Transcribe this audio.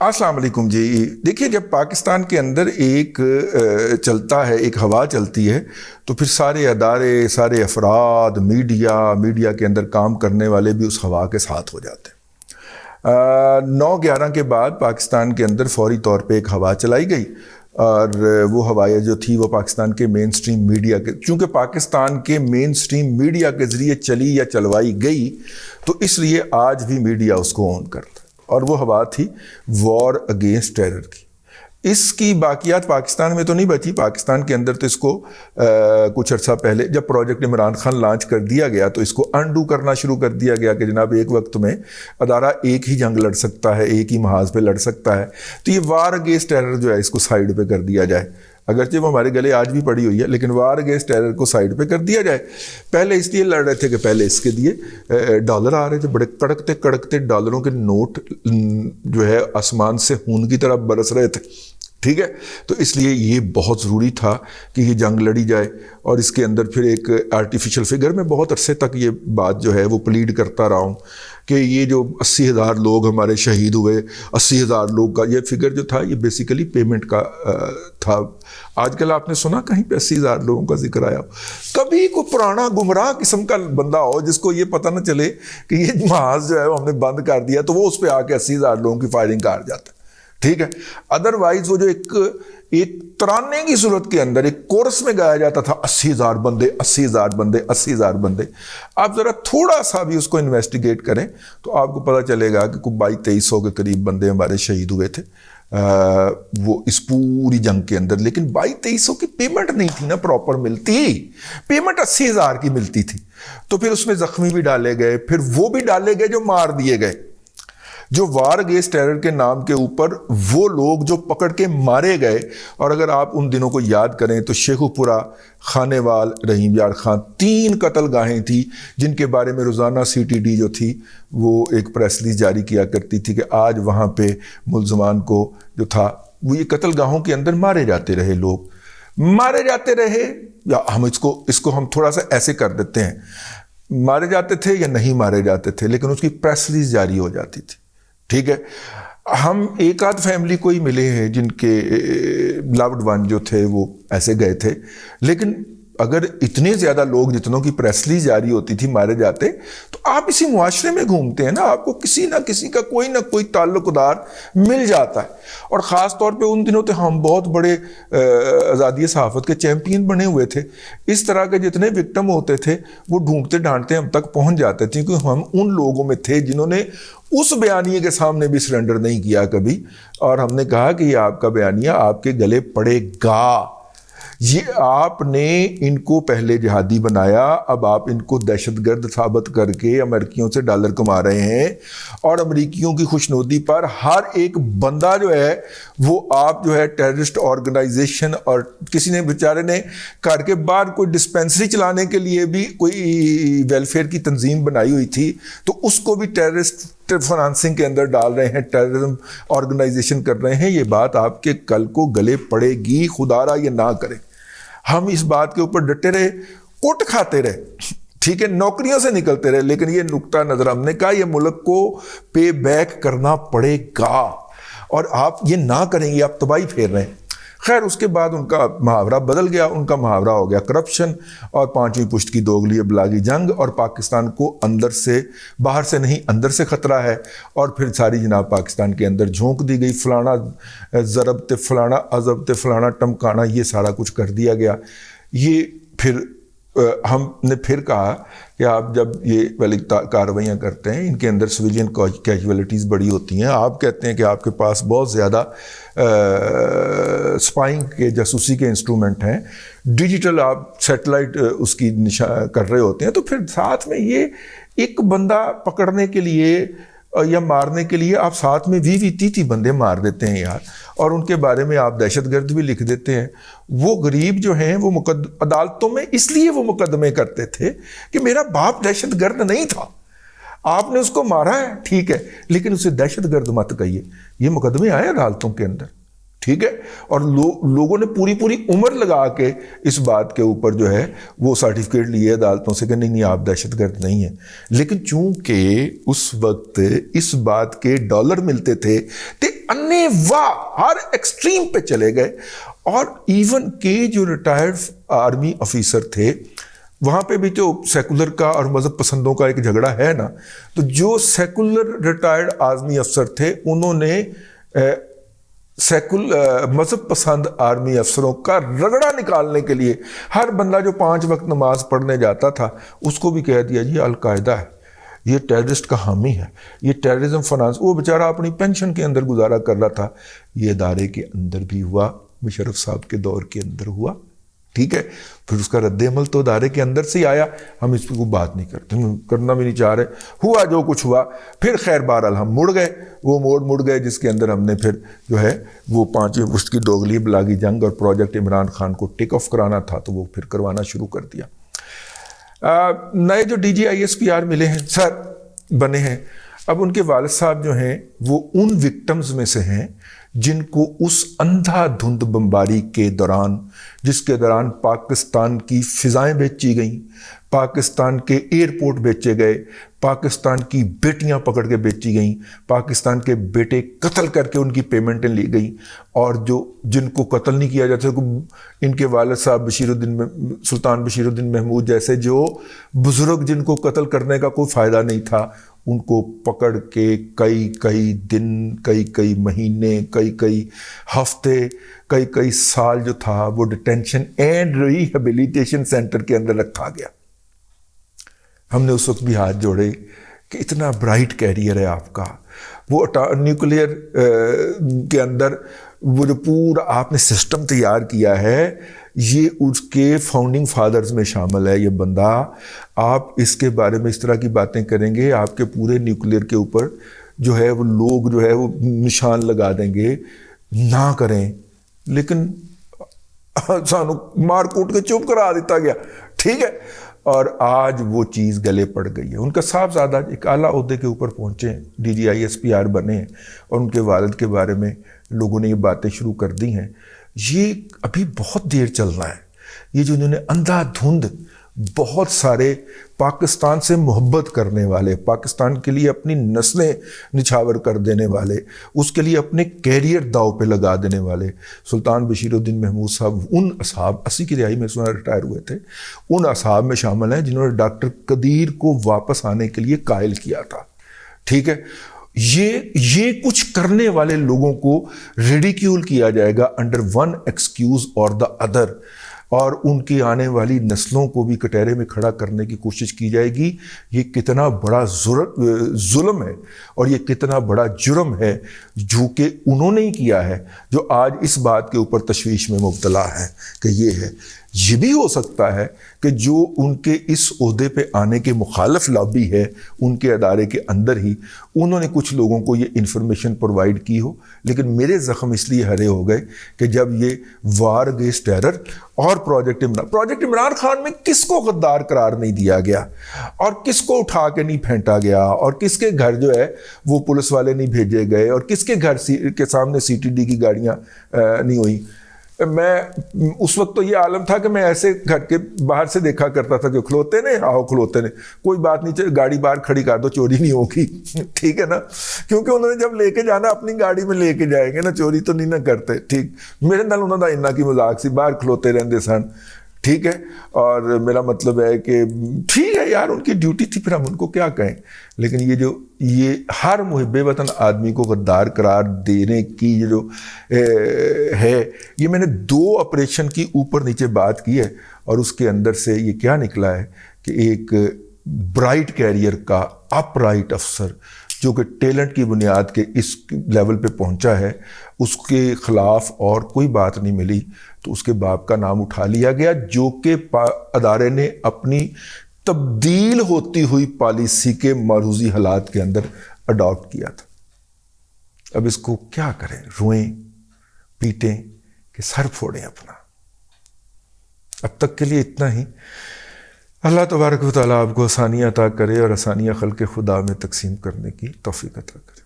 السلام علیکم جی. دیکھیے جب پاکستان کے اندر ایک چلتا ہے، ایک ہوا چلتی ہے، تو پھر سارے ادارے، سارے افراد، میڈیا کے اندر کام کرنے والے بھی اس ہوا کے ساتھ ہو جاتے ہیں. 9/11 کے بعد پاکستان کے اندر فوری طور پہ ایک ہوا چلائی گئی، اور وہ ہوا جو تھی وہ پاکستان کے مین سٹریم میڈیا کے، چونکہ پاکستان کے مین سٹریم میڈیا کے ذریعے چلی یا چلوائی گئی، تو اس لیے آج بھی میڈیا اس کو اون کرتا ہے. اور وہ ہوا تھی وار اگینسٹ ٹیرر کی. اس کی باقیات پاکستان میں تو نہیں بچی. پاکستان کے اندر تو اس کو کچھ عرصہ پہلے جب پروجیکٹ عمران خان لانچ کر دیا گیا تو اس کو انڈو کرنا شروع کر دیا گیا کہ جناب ایک وقت میں ادارہ ایک ہی جنگ لڑ سکتا ہے، ایک ہی محاذ پہ لڑ سکتا ہے، تو یہ وار اگینسٹ ٹیرر جو ہے اس کو سائیڈ پہ کر دیا جائے. اگرچہ وہ ہمارے گلے آج بھی پڑی ہوئی ہے، لیکن وار اگینسٹ ٹیرر کو سائیڈ پہ کر دیا جائے. پہلے اس لیے لڑ رہے تھے کہ پہلے اس کے دیے ڈالر آ رہے تھے، بڑے کڑکتے ڈالروں کے نوٹ جو ہے آسمان سے خون کی طرح برس رہے تھے. ٹھیک ہے، تو اس لیے یہ بہت ضروری تھا کہ یہ جنگ لڑی جائے. اور اس کے اندر پھر ایک آرٹیفیشل فگر، میں بہت عرصے تک یہ بات جو ہے وہ پلیڈ کرتا رہا ہوں کہ یہ جو 80,000 لوگ ہمارے شہید ہوئے، 80,000 لوگ کا یہ فگر جو تھا یہ بیسیکلی پیمنٹ کا تھا. آج کل آپ نے سنا کہیں پہ 80,000 لوگوں کا ذکر آیا؟ کبھی کوئی پرانا گمراہ قسم کا بندہ ہو جس کو یہ پتہ نہ چلے کہ یہ محاذ جو ہے وہ ہم نے بند کر دیا، تو وہ اس پہ آ کے 80,000 لوگوں کی فائرنگ کر جاتا ہے. ٹھیک ہے، ادروائز وہ جو ایک ترانے کی صورت کے اندر ایک کورس میں گایا جاتا تھا 80,000 بندے 80,000 بندے 80,000 بندے. آپ ذرا تھوڑا سا بھی اس کو انویسٹیگیٹ کریں تو آپ کو پتہ چلے گا کہ 2200 کے قریب بندے ہمارے شہید ہوئے تھے وہ اس پوری جنگ کے اندر. لیکن 2200 کی پیمنٹ نہیں تھی نا پراپر ملتی، پیمنٹ 80,000 کی ملتی تھی. تو پھر اس میں زخمی بھی ڈالے گئے، پھر وہ بھی ڈالے گئے جو مار دیے گئے. جو وار اگینسٹ ٹیرر کے نام کے اوپر وہ لوگ جو پکڑ کے مارے گئے. اور اگر آپ ان دنوں کو یاد کریں تو شیخو پورہ، خانے وال، رحیم یار خان، 3 قتل گاہیں تھی جن کے بارے میں روزانہ CTD جو تھی وہ ایک پریس ریلیز جاری کیا کرتی تھی کہ آج وہاں پہ ملزمان کو جو تھا وہ یہ قتل گاہوں کے اندر مارے جاتے رہے، لوگ مارے جاتے رہے. یا ہم اس کو ہم تھوڑا سا ایسے کر دیتے ہیں، مارے جاتے تھے یا نہیں مارے جاتے تھے، لیکن اس کی پریس ریلیز جاری ہو جاتی تھی. ٹھیک ہے، ہم ایک آدھ فیملی کو ہی ملے ہیں جن کے لوڈ ون جو تھے وہ ایسے گئے تھے. لیکن اگر اتنے زیادہ لوگ جتنوں کی پریس ریلیز جاری ہوتی تھی مارے جاتے، تو آپ اسی معاشرے میں گھومتے ہیں نا، آپ کو کسی نہ کسی کا کوئی نہ کوئی تعلق دار مل جاتا ہے. اور خاص طور پہ ان دنوں تو ہم بہت بڑے آزادی صحافت کے چیمپئن بنے ہوئے تھے. اس طرح کے جتنے وکٹم ہوتے تھے وہ ڈھونڈتے ڈھانڈتے ہم تک پہنچ جاتے تھے، کیونکہ ہم ان لوگوں میں تھے جنہوں نے اس بیانیے کے سامنے بھی سرنڈر نہیں کیا کبھی. اور ہم نے کہا کہ یہ آپ کا بیانیہ آپ کے گلے پڑے گا. یہ آپ نے ان کو پہلے جہادی بنایا، اب آپ ان کو دہشت گرد ثابت کر کے امریکیوں سے ڈالر کما رہے ہیں. اور امریکیوں کی خوشنودی پر ہر ایک بندہ جو ہے وہ آپ جو ہے ٹیررسٹ آرگنائزیشن، اور کسی نے بیچارے نے گھر کے باہر کوئی ڈسپینسری چلانے کے لیے بھی کوئی ویلفیئر کی تنظیم بنائی ہوئی تھی، تو اس کو بھی ٹیررسٹ فنانسنگ کے اندر ڈال رہے ہیں، ٹیررزم آرگنائزیشن کر رہے ہیں. یہ بات آپ کے کل کو گلے پڑے گی، خدا را یہ نہ کرے. ہم اس بات کے اوپر ڈٹے رہے، کوٹ کھاتے رہے، ٹھیک ہے، نوکریوں سے نکلتے رہے، لیکن یہ نقطہ نظر ہم نے کہا یہ ملک کو پے بیک کرنا پڑے گا. اور آپ یہ نہ کریں گے آپ تباہی پھیر رہے ہیں. خیر اس کے بعد ان کا محاورہ بدل گیا، ان کا محاورہ ہو گیا کرپشن اور 5ویں پشت کی دوگلی ابلاغی جنگ، اور پاکستان کو اندر سے، باہر سے نہیں اندر سے خطرہ ہے. اور پھر ساری جناب پاکستان کے اندر جھونک دی گئی، فلانا ضرب تے فلانا عذب تے فلانا ٹمکانا، یہ سارا کچھ کر دیا گیا. یہ پھر ہم نے پھر کہا کہ آپ جب یہ والی کارروائیاں کرتے ہیں ان کے اندر سویلین کیجویلٹیز بڑی ہوتی ہیں. آپ کہتے ہیں کہ آپ کے پاس بہت زیادہ سپائنگ کے، جاسوسی کے انسٹرومنٹ ہیں، ڈیجیٹل آپ سیٹلائٹ اس کی کر رہے ہوتے ہیں، تو پھر ساتھ میں یہ ایک بندہ پکڑنے کے لیے یا مارنے کے لیے آپ ساتھ میں 20-30 بندے مار دیتے ہیں یار. اور ان کے بارے میں آپ دہشت گرد بھی لکھ دیتے ہیں. وہ غریب جو ہیں وہ عدالتوں میں اس لیے وہ مقدمے کرتے تھے کہ میرا باپ دہشت گرد نہیں تھا، آپ نے اس کو مارا ہے ٹھیک ہے، لیکن اسے دہشت گرد مت کہیے. یہ مقدمے آئے عدالتوں کے اندر. ٹھیک ہے، اور لوگوں نے پوری عمر لگا کے اس بات کے اوپر جو ہے وہ سرٹیفکیٹ لیے عدالتوں سے کہ نہیں آپ دہشت گرد نہیں ہیں، لیکن چونکہ اس وقت اس بات کے ڈالر ملتے تھے تو انے واہ ہر ایکسٹریم پہ چلے گئے. اور ایون کہ جو ریٹائرڈ آرمی آفیسر تھے وہاں پہ بھی جو سیکولر کا اور مذہب پسندوں کا ایک جھگڑا ہے نا، تو جو سیکولر ریٹائرڈ آرمی افسر تھے انہوں نے مذہب پسند آرمی افسروں کا رگڑا نکالنے کے لیے ہر بندہ جو 5 وقت نماز پڑھنے جاتا تھا اس کو بھی کہہ دیا جی القاعدہ ہے، یہ ٹیررسٹ کا حامی ہے، یہ ٹیررزم فنانس. وہ بیچارہ اپنی پینشن کے اندر گزارا کر رہا تھا. یہ ادارے کے اندر بھی ہوا، مشرف صاحب کے دور کے اندر ہوا، ٹھیک ہے. پھر اس کا رد عمل تو ادارے کے اندر سے ہی آیا. ہم اس پہ کوئی بات نہیں کرتے، کرنا بھی نہیں چاہ رہے. ہوا جو کچھ ہوا. پھر خیر بہرحال ہم مڑ گئے، وہ مڑ گئے جس کے اندر ہم نے پھر جو ہے وہ 5ویں پشت کی دوگلی بلاگی جنگ اور پروجیکٹ عمران خان کو ٹیک آف کرانا تھا تو وہ پھر کروانا شروع کر دیا. نئے جو DGISPR ملے ہیں سر بنے ہیں، اب ان کے والد صاحب جو ہیں وہ ان وکٹمز میں سے ہیں جن کو اس اندھا دھند بمباری کے دوران، جس کے دوران پاکستان کی فضائیں بیچی گئیں، پاکستان کے ایئرپورٹ بیچے گئے، پاکستان کی بیٹیاں پکڑ کے بیچی گئیں، پاکستان کے بیٹے قتل کر کے ان کی پیمنٹیں لی گئیں، اور جن کو قتل نہیں کیا جاتا، ان کے والد صاحب سلطان بشیر الدین محمود جیسے جو بزرگ جن کو قتل کرنے کا کوئی فائدہ نہیں تھا، ان کو پکڑ کے کئی دن، کئی مہینے، کئی ہفتے، کئی سال جو تھا وہ ڈیٹینشن اینڈ ریہیبلیٹیشن سینٹر کے اندر رکھا گیا. ہم نے اس وقت بھی ہاتھ جوڑے کہ اتنا برائٹ کیریئر ہے آپ کا، وہ نیوکلیئر کے اندر وہ جو پورا آپ نے سسٹم تیار کیا ہے یہ اس کے فاؤنڈنگ فادرز میں شامل ہے. یہ بندہ، آپ اس کے بارے میں اس طرح کی باتیں کریں گے آپ کے پورے نیوکلیئر کے اوپر جو ہے وہ لوگ جو ہے وہ نشان لگا دیں گے. نہ کریں، لیکن سانو مار کوٹ کے چپ کرا دیتا گیا، ٹھیک ہے. اور آج وہ چیز گلے پڑ گئی ہے. ان کا صاحبزادہ ایک اعلیٰ عہدے کے اوپر پہنچے ہیں، DGISPR بنے ہیں، اور ان کے والد کے بارے میں لوگوں نے یہ باتیں شروع کر دی ہیں. یہ ابھی بہت دیر چلنا ہے. یہ جو انہوں نے اندھا دھند بہت سارے پاکستان سے محبت کرنے والے، پاکستان کے لیے اپنی نسلیں نچھاور کر دینے والے، اس کے لیے اپنے کیریئر داؤ پہ لگا دینے والے سلطان بشیر الدین محمود صاحب ان اصحاب 80 کی دہائی میں سنا ریٹائر ہوئے تھے، ان اصحاب میں شامل ہیں جنہوں نے ڈاکٹر قدیر کو واپس آنے کے لیے قائل کیا تھا. ٹھیک ہے، یہ کچھ کرنے والے لوگوں کو ریڈیکیول کیا جائے گا انڈر ون ایکسکیوز اور دا ادر، اور ان کی آنے والی نسلوں کو بھی کٹہرے میں کھڑا کرنے کی کوشش کی جائے گی. یہ کتنا بڑا ظلم ہے اور یہ کتنا بڑا جرم ہے جو کہ انہوں نے ہی کیا ہے، جو آج اس بات کے اوپر تشویش میں مبتلا ہے کہ یہ ہے. یہ بھی ہو سکتا ہے کہ جو ان کے اس عہدے پہ آنے کے مخالف لابی ہے ان کے ادارے کے اندر ہی انہوں نے کچھ لوگوں کو یہ انفارمیشن پرووائڈ کی ہو. لیکن میرے زخم اس لیے ہرے ہو گئے کہ جب یہ وار اگینسٹ ٹیرر اور پروجیکٹ عمران خان میں کس کو غدار قرار نہیں دیا گیا، اور کس کو اٹھا کے نہیں پھینٹا گیا، اور کس کے گھر جو ہے وہ پولیس والے نہیں بھیجے گئے، اور کس کے گھر کے سامنے CTD کی گاڑیاں نہیں ہوئی. میں اس وقت تو یہ عالم تھا کہ میں ایسے گھر کے باہر سے دیکھا کرتا تھا کہ کھلوتے نے کھلوتے نے، کوئی بات نہیں، گاڑی باہر کھڑی کر دو، چوری نہیں ہوگی. ٹھیک ہے نا، کیونکہ انہوں نے جب لے کے جانا اپنی گاڑی میں لے کے جائیں گے نا، چوری تو نہیں نہ کرتے. ٹھیک، میرے نال انہوں نے انہاں کی مذاق سی، باہر کھلوتے رہندے سن. ٹھیک ہے، اور میرا مطلب ہے کہ ٹھیک ہے یار، ان کی ڈیوٹی تھی، پھر ہم ان کو کیا کہیں. لیکن یہ ہر محب وطن آدمی کو غدار قرار دینے کی یہ جو ہے، یہ میں نے 2 آپریشن کی اوپر نیچے بات کی ہے، اور اس کے اندر سے یہ کیا نکلا ہے کہ ایک برائٹ کیریئر کا اپ رائٹ افسر جو کہ ٹیلنٹ کی بنیاد کے اس لیول پہ پہنچا ہے، اس کے خلاف اور کوئی بات نہیں ملی تو اس کے باپ کا نام اٹھا لیا گیا، جو کہ ادارے نے اپنی تبدیل ہوتی ہوئی پالیسی کے معروضی حالات کے اندر اڈاپٹ کیا تھا. اب اس کو کیا کریں، روئیں پیٹیں کہ سر پھوڑیں اپنا. اب تک کے لیے اتنا ہی. اللہ تبارک و تعالیٰ آپ کو آسانیاں عطا کرے اور آسانیاں خلق خدا میں تقسیم کرنے کی توفیق عطا کرے.